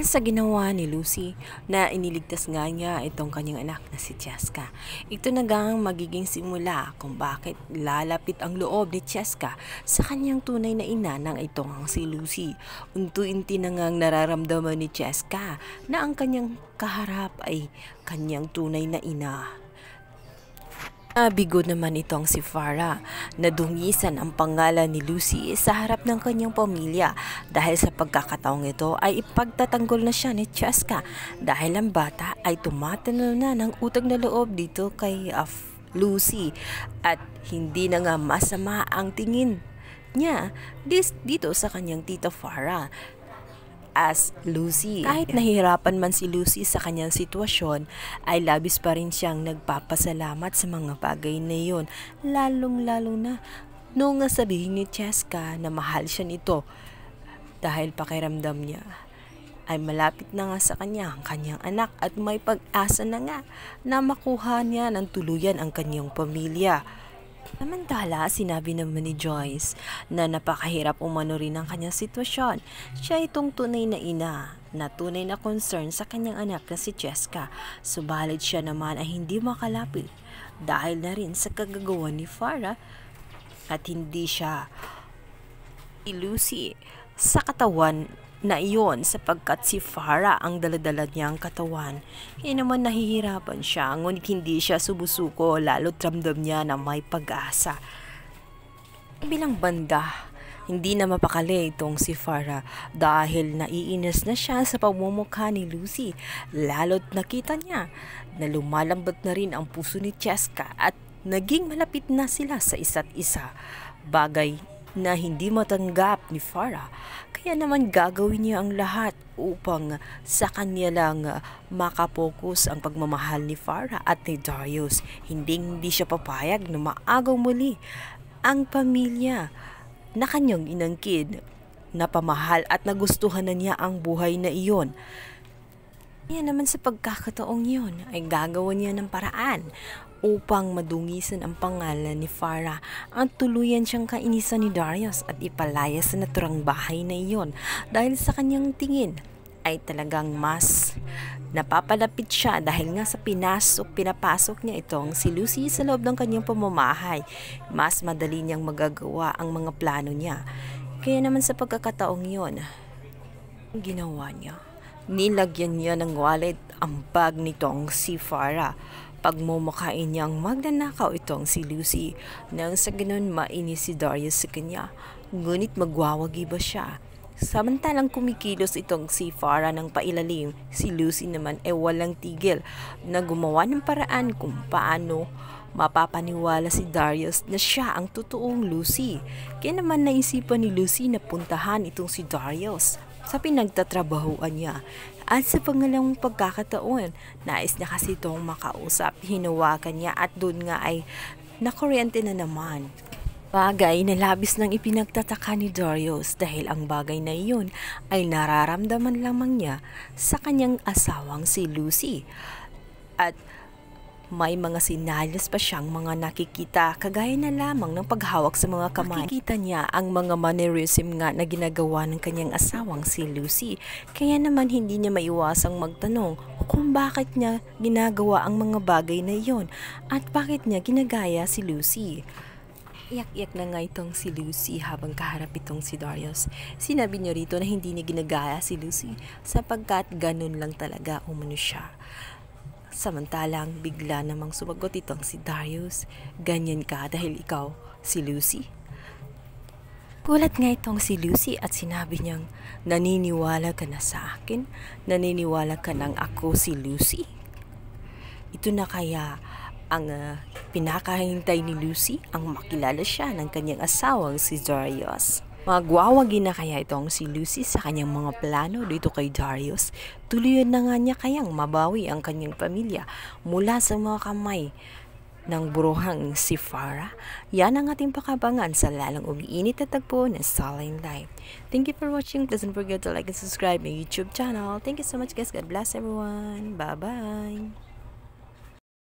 Sa ginawa ni Lucy na iniligtas nga niya itong kanyang anak na si Cheska. Ito na gang magiging simula kung bakit lalapit ang loob ni Cheska sa kanyang tunay na ina ng itong si Lucy. Unti-unti na ngang nararamdaman ni Cheska na ang kanyang kaharap ay kanyang tunay na ina. Bigo naman itong si Farah na dungisan ang pangalan ni Lucy sa harap ng kanyang pamilya dahil sa pagkakataong ito ay ipagtatanggol na siya ni Cheska dahil ang bata ay tumatanaw na ng utang na loob dito kay Lucy at hindi na nga masama ang tingin niya dito sa kanyang tita Farah as Lucy. Kahit nahihirapan man si Lucy sa kanyang sitwasyon, ay labis pa rin siyang nagpapasalamat sa mga bagay na iyon, lalong-lalo na nung sabihin ni Cheska na mahal siya nito dahil pakiramdam niya ay malapit na nga sa kanya ang kanyang anak at may pag-asa na nga na makuha niya ng tuluyan ang kanyang pamilya. Samantala, sinabi naman ni Joyce na napakahirap umano rin ang kanyang sitwasyon. Siya itong tunay na ina na tunay na concern sa kanyang anak na si Cheska. Subalit siya naman ay hindi makalapit dahil na rin sa kagagawan ni Farah at hindi siya Lucy sa katawan na iyon sapagkat si Farah ang daladala niyang katawan. Kaya naman nahihirapan siya, ngunit hindi siya sumusuko lalo't ramdam niya na may pag-asa. Bilang banda, hindi na mapakali itong si Farah dahil naiinis na siya sa pagmumukha ni Lucy. Lalo't nakita niya na lumalambot na rin ang puso ni Cheska at naging malapit na sila sa isa't isa. Bagay na hindi matanggap ni Farah, kaya naman gagawin niya ang lahat upang sa kanya lang makapokus ang pagmamahal ni Farah at ni Darius. Hindi siya papayag na maagaw muli ang pamilya na kanyang inangkin, na pamahal at nagustuhan na niya ang buhay na iyon. Kaya naman sa pagkakataong yun ay gagawa niya ng paraan upang madungisan ang pangalan ni Farah ang tuluyan siyang kainisan ni Darius at ipalaya sa naturang bahay na iyon dahil sa kanyang tingin ay talagang mas napapalapit siya dahil nga sa pinapasok niya itong si Lucy sa loob ng kanyang pamamahay. Mas madali niyang magagawa ang mga plano niya. Kaya naman sa pagkakataong yun, ang ginawa niya, nilagyan niya ng wallet ang bag nitong si Farah. Pagmumukhain niyang magnanakaw itong si Lucy nang sa ganun mainis si Darius sa kanya, ngunit magwawagi ba siya? Samantalang kumikilos itong si Farah ng pailalim, si Lucy naman ay walang tigil na gumawa ng paraan kung paano mapapaniwala si Darius na siya ang totoong Lucy. Kaya naman naisipan ni Lucy na puntahan itong si Darius sa pinagtatrabahuan niya. At sa pangalawang pagkakataon, nais na kasi itong makausap, hinawakan niya at doon nga ay nakuryente na naman. Bagay na labis nang ipinagtataka ni Darius dahil ang bagay na iyon ay nararamdaman lamang niya sa kanyang asawang si Lucy. At may mga senyales pa siyang mga nakikita kagaya na lamang ng paghawak sa mga kamay. Nakikita niya ang mga mannerism nga na ginagawa ng kanyang asawang si Lucy. Kaya naman hindi niya maiwasang magtanong kung bakit niya ginagawa ang mga bagay na iyon at bakit niya ginagaya si Lucy. Iyak-iyak na nga itong si Lucy habang kaharap itong si Darius. Sinabi niya rito na hindi niya ginagaya si Lucy sapagkat ganun lang talaga umano siya. Samantalang bigla namang sumagot itong si Darius, ganyan ka dahil ikaw si Lucy? Gulat nga itong si Lucy at sinabi niyang, naniniwala ka na sa akin? Naniniwala ka nang ako si Lucy? Ito na kaya ang pinakahintay ni Lucy, ang makilala siya ng kanyang asawang si Darius. Magwawagi na kaya itong si Lucy sa kanyang mga plano dito kay Darius? Tuluyan na nga niya kayang mabawi ang kanyang pamilya mula sa mga kamay ng buruhang si Farah? Yan ang ating pakabangan sa lalong umiinit na tagpo ng Starline Live. Thank you for watching. Please don't forget to like and subscribe my YouTube channel. Thank you so much guys. God bless everyone. Bye-bye.